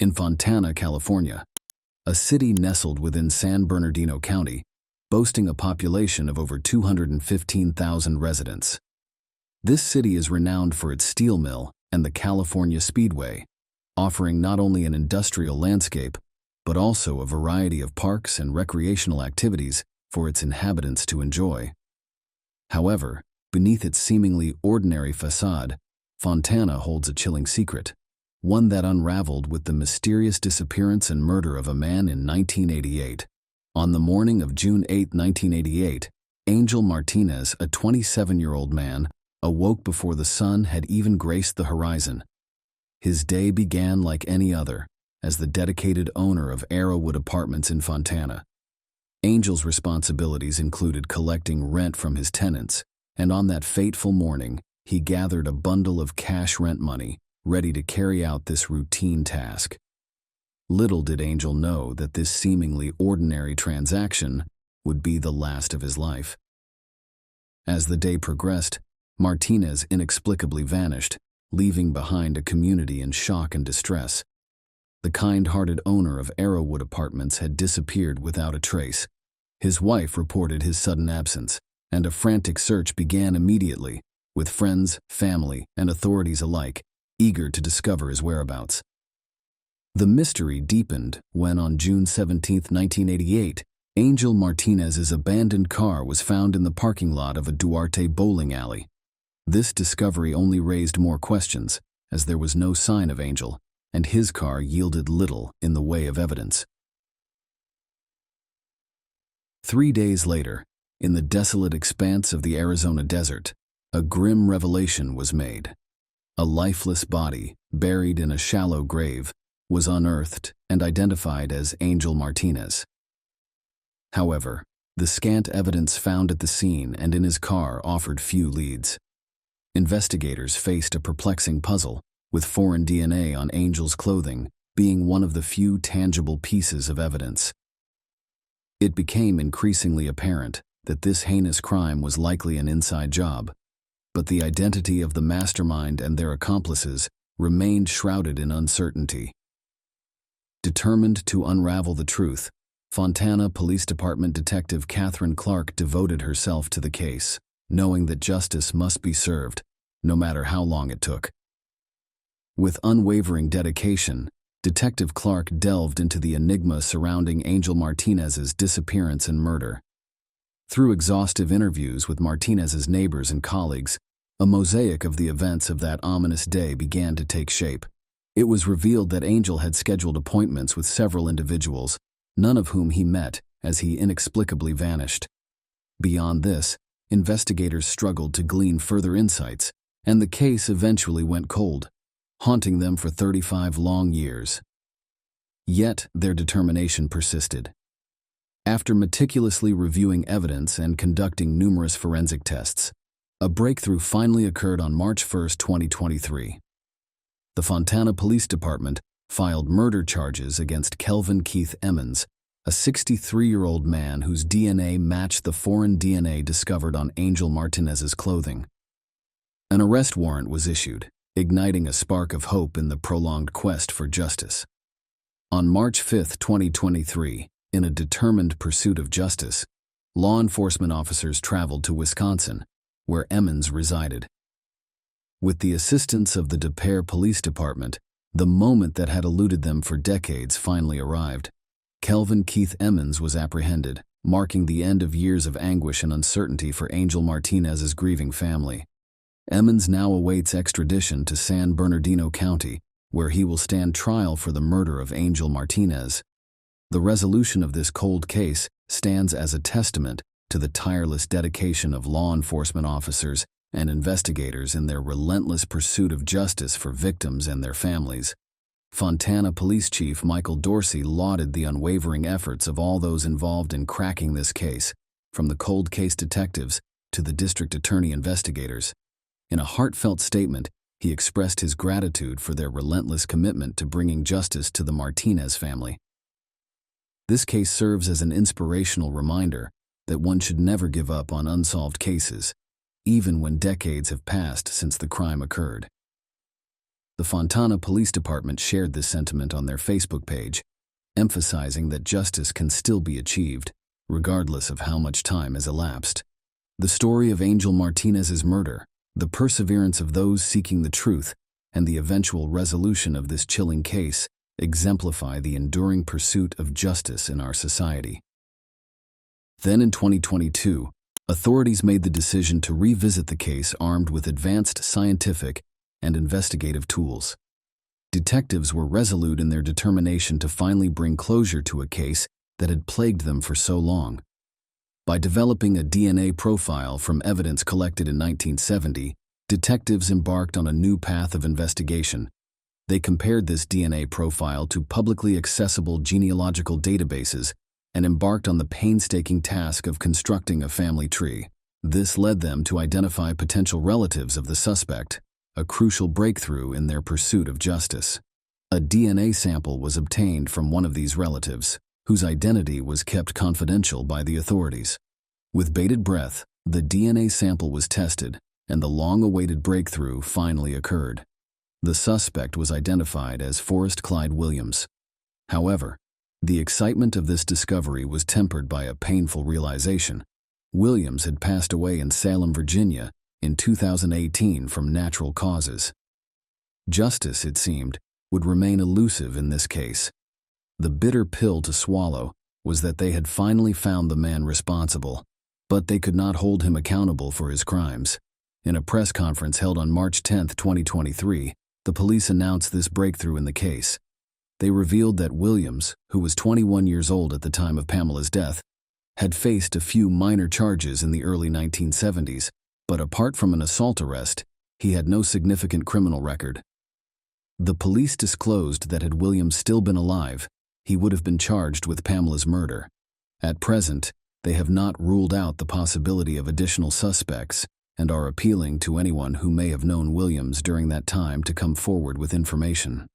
in Fontana, California, a city nestled within San Bernardino County, boasting a population of over 215,000 residents. This city is renowned for its steel mill and the California Speedway, offering not only an industrial landscape, but also a variety of parks and recreational activities for its inhabitants to enjoy. However, beneath its seemingly ordinary facade, Fontana holds a chilling secret, one that unraveled with the mysterious disappearance and murder of a man in 1988. On the morning of June 8, 1988, Angel Martinez, a 27-year-old man, awoke before the sun had even graced the horizon. His day began like any other, as the dedicated owner of Arrowwood Apartments in Fontana. Angel's responsibilities included collecting rent from his tenants, and on that fateful morning, he gathered a bundle of cash rent money, ready to carry out this routine task. Little did Angel know that this seemingly ordinary transaction would be the last of his life. As the day progressed, Martinez inexplicably vanished, leaving behind a community in shock and distress. The kind-hearted owner of Arrowwood Apartments had disappeared without a trace. His wife reported his sudden absence, and a frantic search began immediately, with friends, family, and authorities alike eager to discover his whereabouts. The mystery deepened when, on June 17, 1988, Angel Martinez's abandoned car was found in the parking lot of a Duarte bowling alley. This discovery only raised more questions, as there was no sign of Angel, and his car yielded little in the way of evidence. 3 days later, in the desolate expanse of the Arizona desert, a grim revelation was made. A lifeless body, buried in a shallow grave, was unearthed and identified as Angel Martinez. However, the scant evidence found at the scene and in his car offered few leads. Investigators faced a perplexing puzzle, with foreign DNA on Angel's clothing being one of the few tangible pieces of evidence. It became increasingly apparent that this heinous crime was likely an inside job, but the identity of the mastermind and their accomplices remained shrouded in uncertainty. Determined to unravel the truth, Fontana Police Department Detective Catherine Clark devoted herself to the case, knowing that justice must be served, no matter how long it took. With unwavering dedication, Detective Clark delved into the enigma surrounding Angel Martinez's disappearance and murder. Through exhaustive interviews with Martinez's neighbors and colleagues, a mosaic of the events of that ominous day began to take shape. It was revealed that Angel had scheduled appointments with several individuals, none of whom he met, as he inexplicably vanished. Beyond this, investigators struggled to glean further insights, and the case eventually went cold, haunting them for 35 long years. Yet their determination persisted. After meticulously reviewing evidence and conducting numerous forensic tests, a breakthrough finally occurred on March 1, 2023. The Fontana Police Department filed murder charges against Kelvin Keith Emmons, a 63-year-old man whose DNA matched the foreign DNA discovered on Angel Martinez's clothing. An arrest warrant was issued, igniting a spark of hope in the prolonged quest for justice. On March 5, 2023, in a determined pursuit of justice, law enforcement officers traveled to Wisconsin, where Emmons resided. With the assistance of the Des Peres Police Department, the moment that had eluded them for decades finally arrived. Kelvin Keith Emmons was apprehended, marking the end of years of anguish and uncertainty for Angel Martinez's grieving family. Emmons now awaits extradition to San Bernardino County, where he will stand trial for the murder of Angel Martinez. The resolution of this cold case stands as a testament to the tireless dedication of law enforcement officers and investigators in their relentless pursuit of justice for victims and their families. Fontana Police Chief Michael Dorsey lauded the unwavering efforts of all those involved in cracking this case, from the cold case detectives to the district attorney investigators. In a heartfelt statement, he expressed his gratitude for their relentless commitment to bringing justice to the Martinez family. This case serves as an inspirational reminder that one should never give up on unsolved cases, even when decades have passed since the crime occurred. The Fontana Police Department shared this sentiment on their Facebook page, emphasizing that justice can still be achieved, regardless of how much time has elapsed. The story of Angel Martinez's murder, the perseverance of those seeking the truth, and the eventual resolution of this chilling case exemplify the enduring pursuit of justice in our society. Then in 2022, authorities made the decision to revisit the case armed with advanced scientific and investigative tools. Detectives were resolute in their determination to finally bring closure to a case that had plagued them for so long. By developing a DNA profile from evidence collected in 1970, detectives embarked on a new path of investigation. They compared this DNA profile to publicly accessible genealogical databases and embarked on the painstaking task of constructing a family tree. This led them to identify potential relatives of the suspect, a crucial breakthrough in their pursuit of justice. A DNA sample was obtained from one of these relatives, whose identity was kept confidential by the authorities. With bated breath, the DNA sample was tested, and the long-awaited breakthrough finally occurred. The suspect was identified as Forrest Clyde Williams. However, the excitement of this discovery was tempered by a painful realization. Williams had passed away in Salem, Virginia, in 2018 from natural causes. Justice, it seemed, would remain elusive in this case. The bitter pill to swallow was that they had finally found the man responsible, but they could not hold him accountable for his crimes. In a press conference held on March 10, 2023, the police announced this breakthrough in the case. They revealed that Williams, who was 21 years old at the time of Pamela's death, had faced a few minor charges in the early 1970s, but apart from an assault arrest, he had no significant criminal record. The police disclosed that had Williams still been alive, he would have been charged with Pamela's murder. At present, they have not ruled out the possibility of additional suspects and are appealing to anyone who may have known Williams during that time to come forward with information.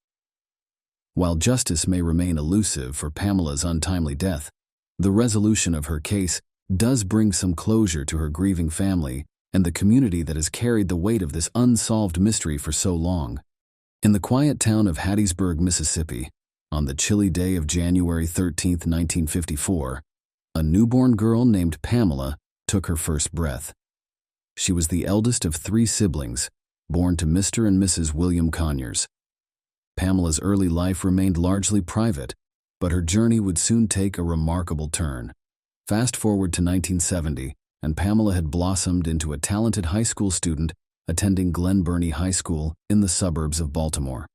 While justice may remain elusive for Pamela's untimely death, the resolution of her case does bring some closure to her grieving family and the community that has carried the weight of this unsolved mystery for so long. In the quiet town of Hattiesburg, Mississippi, on the chilly day of January 13, 1954, a newborn girl named Pamela took her first breath. She was the eldest of 3 siblings, born to Mr. and Mrs. William Conyers. Pamela's early life remained largely private, but her journey would soon take a remarkable turn. Fast forward to 1970, and Pamela had blossomed into a talented high school student attending Glen Burnie High School in the suburbs of Baltimore.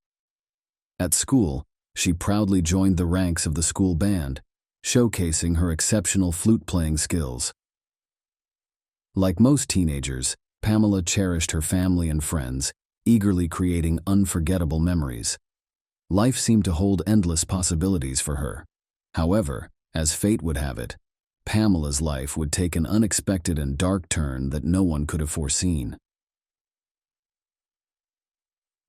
At school, she proudly joined the ranks of the school band, showcasing her exceptional flute-playing skills. Like most teenagers, Pamela cherished her family and friends, eagerly creating unforgettable memories. Life seemed to hold endless possibilities for her. However, as fate would have it, Pamela's life would take an unexpected and dark turn that no one could have foreseen.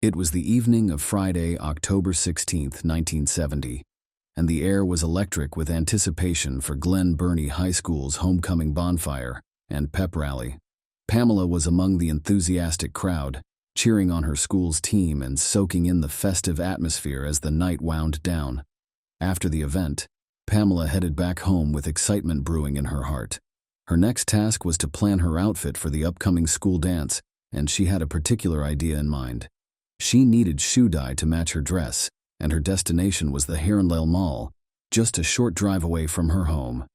It was the evening of Friday, October 16, 1970, and the air was electric with anticipation for Glen Burnie High School's homecoming bonfire and pep rally. Pamela was among the enthusiastic crowd, cheering on her school's team and soaking in the festive atmosphere as the night wound down. After the event, Pamela headed back home with excitement brewing in her heart. Her next task was to plan her outfit for the upcoming school dance, and she had a particular idea in mind. She needed shoe dye to match her dress, and her destination was the Harrendale Mall, just a short drive away from her home.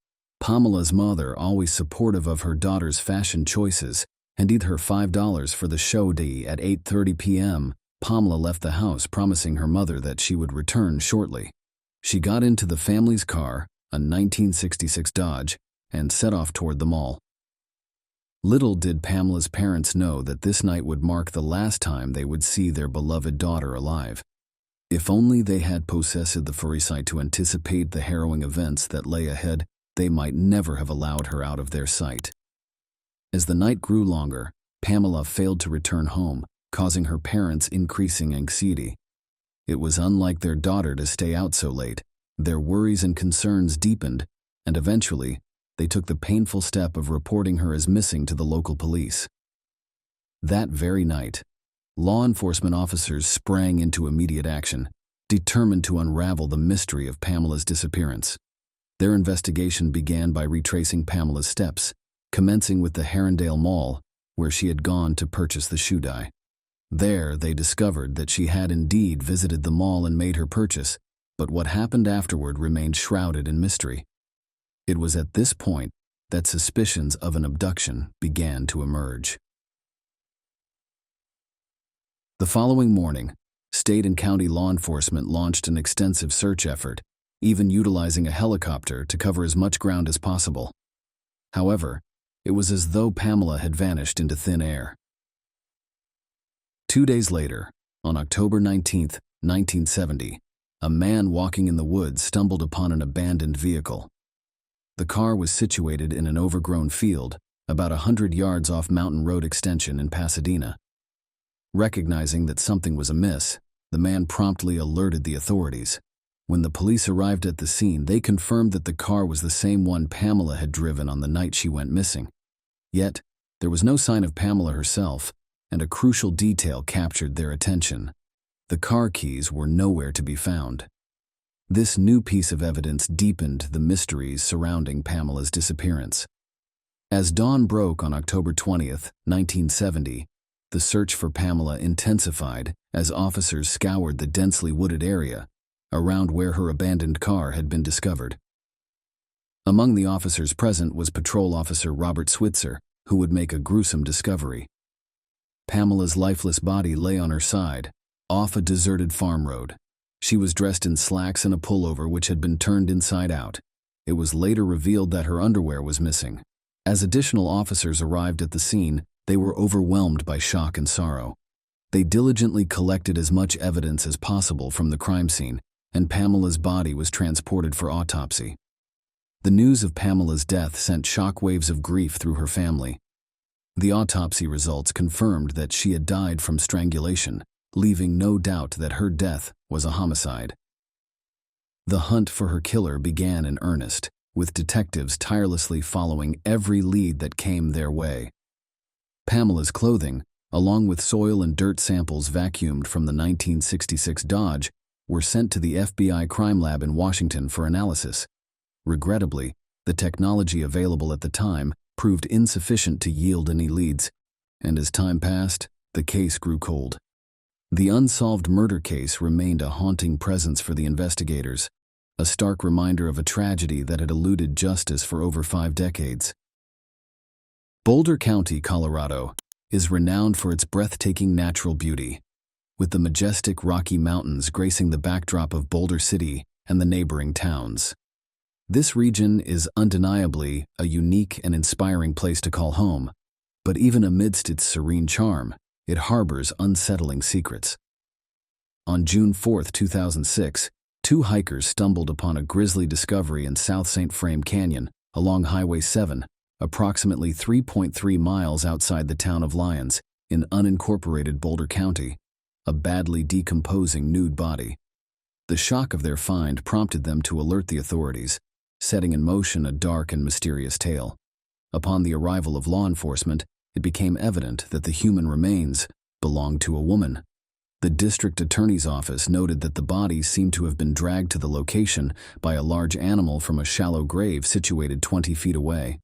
Pamela's mother, always supportive of her daughter's fashion choices, handed her $5 for the show day at 8:30 p.m. Pamela left the house promising her mother that she would return shortly. She got into the family's car, a 1966 Dodge, and set off toward the mall. Little did Pamela's parents know that this night would mark the last time they would see their beloved daughter alive. If only they had possessed the foresight to anticipate the harrowing events that lay ahead, they might never have allowed her out of their sight. As the night grew longer, Pamela failed to return home, causing her parents increasing anxiety. It was unlike their daughter to stay out so late. Their worries and concerns deepened, and eventually, they took the painful step of reporting her as missing to the local police. That very night, law enforcement officers sprang into immediate action, determined to unravel the mystery of Pamela's disappearance. Their investigation began by retracing Pamela's steps, commencing with the Herondale Mall, where she had gone to purchase the shoe dye. There, they discovered that she had indeed visited the mall and made her purchase, but what happened afterward remained shrouded in mystery. It was at this point that suspicions of an abduction began to emerge. The following morning, state and county law enforcement launched an extensive search effort, even utilizing a helicopter to cover as much ground as possible. However, it was as though Pamela had vanished into thin air. 2 days later, on October 19, 1970, a man walking in the woods stumbled upon an abandoned vehicle. The car was situated in an overgrown field, about 100 yards off Mountain Road Extension in Pasadena. Recognizing that something was amiss, the man promptly alerted the authorities. When the police arrived at the scene, they confirmed that the car was the same one Pamela had driven on the night she went missing. Yet, there was no sign of Pamela herself, and a crucial detail captured their attention. The car keys were nowhere to be found. This new piece of evidence deepened the mysteries surrounding Pamela's disappearance. As dawn broke on October 20th, 1970, the search for Pamela intensified as officers scoured the densely wooded area around where her abandoned car had been discovered. Among the officers present was Patrol Officer Robert Switzer, who would make a gruesome discovery. Pamela's lifeless body lay on her side, off a deserted farm road. She was dressed in slacks and a pullover which had been turned inside out. It was later revealed that her underwear was missing. As additional officers arrived at the scene, they were overwhelmed by shock and sorrow. They diligently collected as much evidence as possible from the crime scene, and Pamela's body was transported for autopsy. The news of Pamela's death sent shockwaves of grief through her family. The autopsy results confirmed that she had died from strangulation, leaving no doubt that her death was a homicide. The hunt for her killer began in earnest, with detectives tirelessly following every lead that came their way. Pamela's clothing, along with soil and dirt samples vacuumed from the 1966 Dodge, were sent to the FBI crime lab in Washington for analysis. Regrettably, the technology available at the time proved insufficient to yield any leads, and as time passed, the case grew cold. The unsolved murder case remained a haunting presence for the investigators, a stark reminder of a tragedy that had eluded justice for over 5 decades. Boulder County, Colorado, is renowned for its breathtaking natural beauty, with the majestic Rocky Mountains gracing the backdrop of Boulder City and the neighboring towns. This region is undeniably a unique and inspiring place to call home, but even amidst its serene charm, it harbors unsettling secrets. On June 4, 2006, 2 hikers stumbled upon a grisly discovery in South St. Frame Canyon, along Highway 7, approximately 3.3 miles outside the town of Lyons, in unincorporated Boulder County, a badly decomposing nude body. The shock of their find prompted them to alert the authorities, setting in motion a dark and mysterious tale. Upon the arrival of law enforcement, it became evident that the human remains belonged to a woman. The district attorney's office noted that the body seemed to have been dragged to the location by a large animal from a shallow grave situated 20 feet away.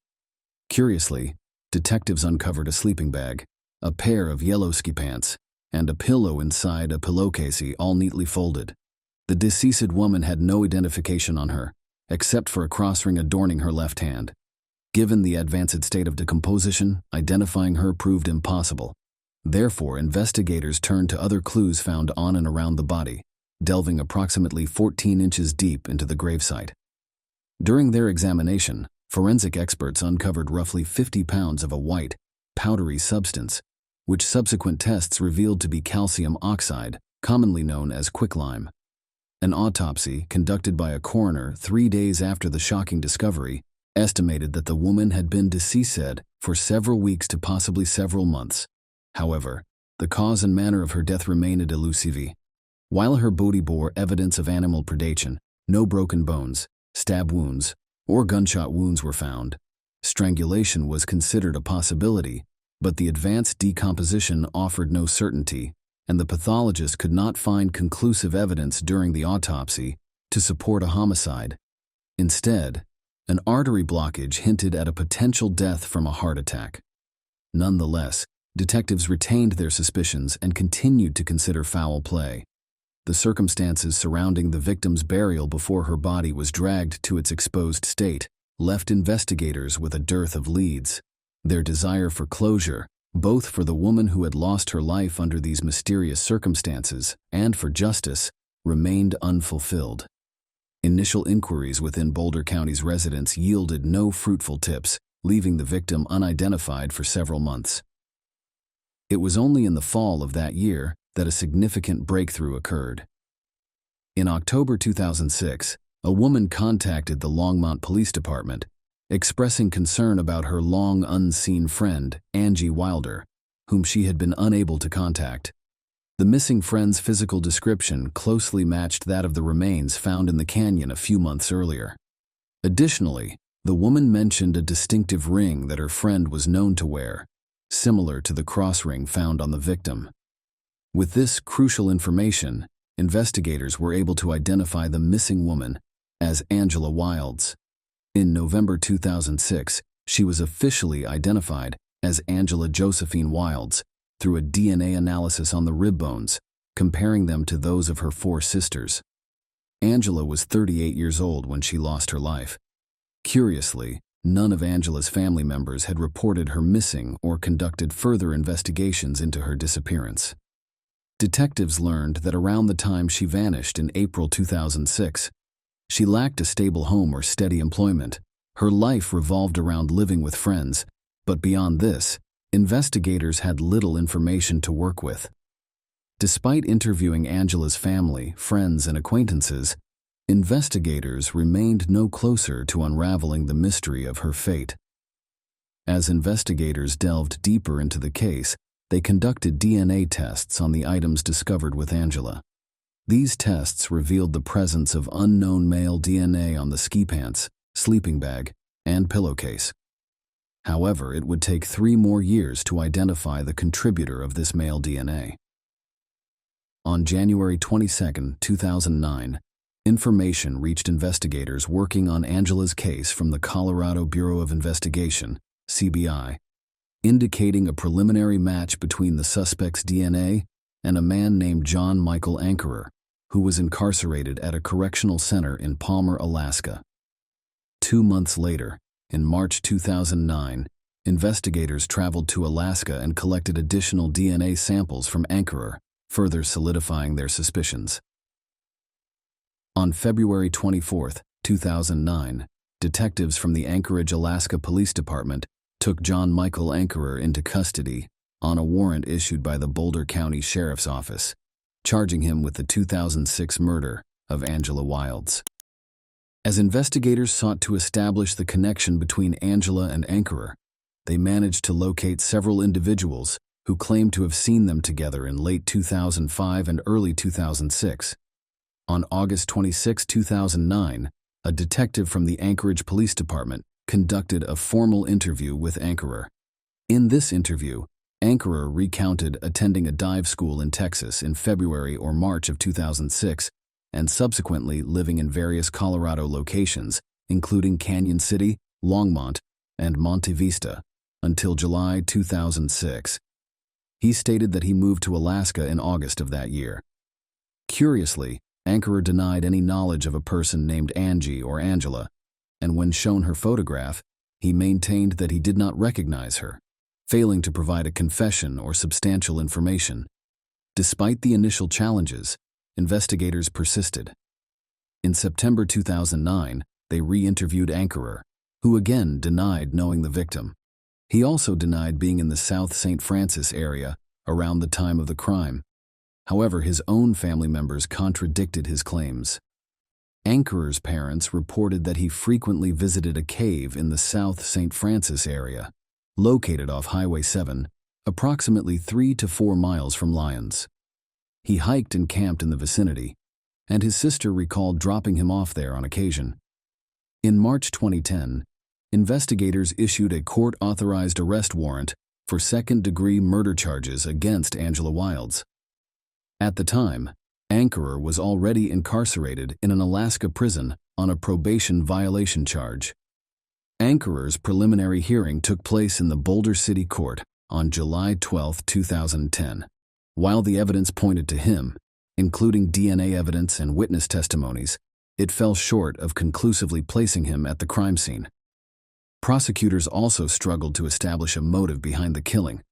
Curiously, detectives uncovered a sleeping bag, a pair of yellow ski pants, and a pillow inside a pillowcase, all neatly folded. The deceased woman had no identification on her, except for a cross ring adorning her left hand. Given the advanced state of decomposition, identifying her proved impossible. Therefore, investigators turned to other clues found on and around the body, delving approximately 14 inches deep into the gravesite. During their examination, forensic experts uncovered roughly 50 pounds of a white, powdery substance, which subsequent tests revealed to be calcium oxide, commonly known as quicklime. An autopsy, conducted by a coroner 3 days after the shocking discovery, estimated that the woman had been deceased for several weeks to possibly several months. However, the cause and manner of her death remained elusive. While her body bore evidence of animal predation, no broken bones, stab wounds, or gunshot wounds were found. Strangulation was considered a possibility, but the advanced decomposition offered no certainty, and the pathologist could not find conclusive evidence during the autopsy to support a homicide. Instead, an artery blockage hinted at a potential death from a heart attack. Nonetheless, detectives retained their suspicions and continued to consider foul play. The circumstances surrounding the victim's burial before her body was dragged to its exposed state left investigators with a dearth of leads. Their desire for closure, both for the woman who had lost her life under these mysterious circumstances and for justice, remained unfulfilled. Initial inquiries within Boulder County's residence yielded no fruitful tips, leaving the victim unidentified for several months. It was only in the fall of that year that a significant breakthrough occurred. In October 2006, a woman contacted the Longmont Police Department, expressing concern about her long unseen friend, Angie Wilder, whom she had been unable to contact. The missing friend's physical description closely matched that of the remains found in the canyon a few months earlier. Additionally, the woman mentioned a distinctive ring that her friend was known to wear, similar to the cross ring found on the victim. With this crucial information, investigators were able to identify the missing woman as Angela Wilds. In November 2006, she was officially identified as Angela Josephine Wilds through a DNA analysis on the rib bones, comparing them to those of her 4 sisters. Angela was 38 years old when she lost her life. Curiously, none of Angela's family members had reported her missing or conducted further investigations into her disappearance. Detectives learned that around the time she vanished in April 2006, she lacked a stable home or steady employment. Her life revolved around living with friends, but beyond this, investigators had little information to work with. Despite interviewing Angela's family, friends, and acquaintances, investigators remained no closer to unraveling the mystery of her fate. As investigators delved deeper into the case, they conducted DNA tests on the items discovered with Angela. These tests revealed the presence of unknown male DNA on the ski pants, sleeping bag, and pillowcase. However, it would take 3 more years to identify the contributor of this male DNA. On January 22, 2009, information reached investigators working on Angela's case from the Colorado Bureau of Investigation, CBI, indicating a preliminary match between the suspect's DNA and a man named John Michael Ankerer, who was incarcerated at a correctional center in Palmer, Alaska. 2 months later, in March 2009, investigators traveled to Alaska and collected additional DNA samples from Ankerer, further solidifying their suspicions. On February 24, 2009, detectives from the Anchorage, Alaska Police Department took John Michael Ankerer into custody on a warrant issued by the Boulder County Sheriff's Office, charging him with the 2006 murder of Angela Wilds. As investigators sought to establish the connection between Angela and Ankerer, they managed to locate several individuals who claimed to have seen them together in late 2005 and early 2006. On August 26, 2009, a detective from the Anchorage Police Department conducted a formal interview with Ankerer. In this interview, Ankerer recounted attending a dive school in Texas in February or March of 2006 and subsequently living in various Colorado locations, including Canyon City, Longmont, and Monte Vista, until July 2006. He stated that he moved to Alaska in August of that year. Curiously, Ankerer denied any knowledge of a person named Angie or Angela, and when shown her photograph, he maintained that he did not recognize her, failing to provide a confession or substantial information. Despite the initial challenges, investigators persisted. In September 2009, they re-interviewed Ankerer, who again denied knowing the victim. He also denied being in the South St. Francis area around the time of the crime. However, his own family members contradicted his claims. Ankerer's parents reported that he frequently visited a cave in the South St. Francis area, located off Highway 7, approximately 3 to 4 miles from Lyons. He hiked and camped in the vicinity, and his sister recalled dropping him off there on occasion. In March 2010, investigators issued a court-authorized arrest warrant for second-degree murder charges against Angela Wilds. At the time, Ankerer was already incarcerated in an Alaska prison on a probation violation charge. Ankerer's preliminary hearing took place in the Boulder City Court on July 12, 2010. While the evidence pointed to him, including DNA evidence and witness testimonies, it fell short of conclusively placing him at the crime scene. Prosecutors also struggled to establish a motive behind the killing.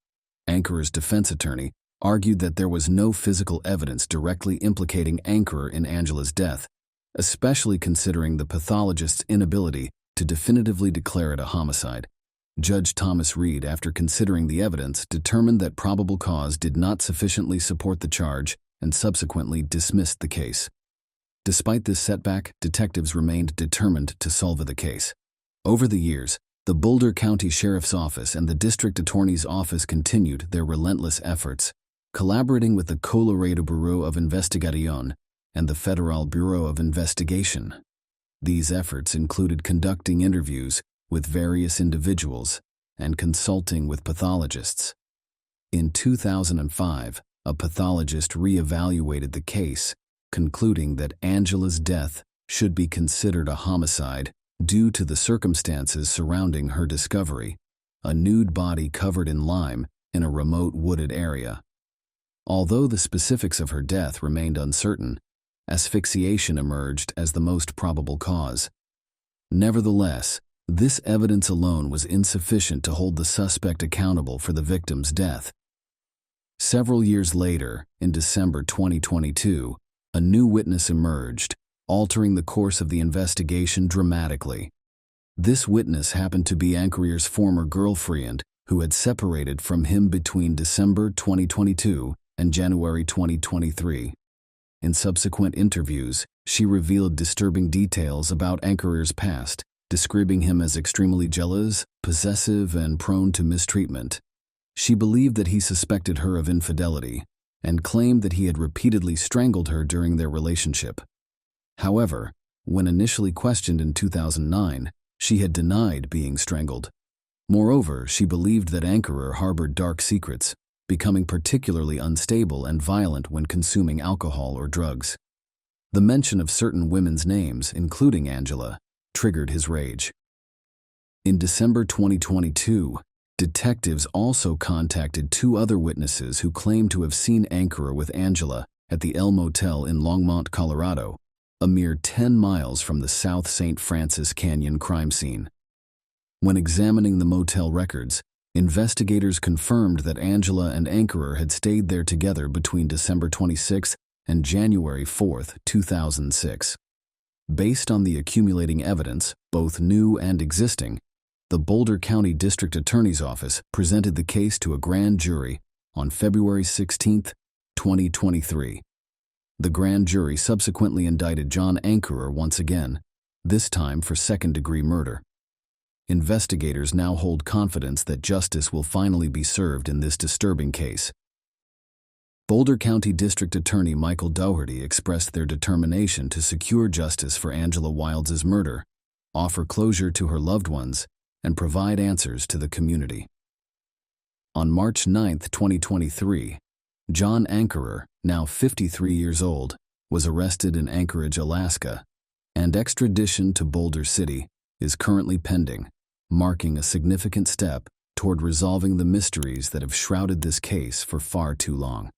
Ankerer's defense attorney argued that there was no physical evidence directly implicating Ankerer in Angela's death, especially considering the pathologist's inability to definitively declare it a homicide. Judge Thomas Reed, after considering the evidence, determined that probable cause did not sufficiently support the charge and subsequently dismissed the case. Despite this setback, detectives remained determined to solve the case. Over the years, the Boulder County Sheriff's Office and the District Attorney's Office continued their relentless efforts, collaborating with the Colorado Bureau of Investigación and the Federal Bureau of Investigation. These efforts included conducting interviews with various individuals and consulting with pathologists. In 2005, a pathologist re-evaluated the case, concluding that Angela's death should be considered a homicide due to the circumstances surrounding her discovery, a nude body covered in lime in a remote wooded area. Although the specifics of her death remained uncertain, asphyxiation emerged as the most probable cause. Nevertheless, this evidence alone was insufficient to hold the suspect accountable for the victim's death. Several years later, in December 2022, a new witness emerged, altering the course of the investigation dramatically. This witness happened to be Ankerer's former girlfriend, who had separated from him between December 2022 and January 2023. In subsequent interviews, she revealed disturbing details about Ankerer's past, describing him as extremely jealous, possessive, and prone to mistreatment. She believed that he suspected her of infidelity and claimed that he had repeatedly strangled her during their relationship. However, when initially questioned in 2009, she had denied being strangled. Moreover, she believed that Ankerer harbored dark secrets, becoming particularly unstable and violent when consuming alcohol or drugs. The mention of certain women's names, including Angela, triggered his rage. In December 2022, detectives also contacted two other witnesses who claimed to have seen Ankerer with Angela at the El Motel in Longmont, Colorado, a mere 10 miles from the South St. Francis Canyon crime scene. When examining the motel records, investigators confirmed that Angela and Ankerer had stayed there together between December 26 and January 4, 2006. Based on the accumulating evidence, both new and existing, the Boulder County District Attorney's Office presented the case to a grand jury on February 16, 2023. The grand jury subsequently indicted John Ankerer once again, this time for second-degree murder. Investigators now hold confidence that justice will finally be served in this disturbing case. Boulder County District Attorney Michael Dougherty expressed their determination to secure justice for Angela Wilds' murder, offer closure to her loved ones, and provide answers to the community. On March 9, 2023, John Ankerer, now 53 years old, was arrested in Anchorage, Alaska, and extradition to Boulder City is currently pending, marking a significant step toward resolving the mysteries that have shrouded this case for far too long.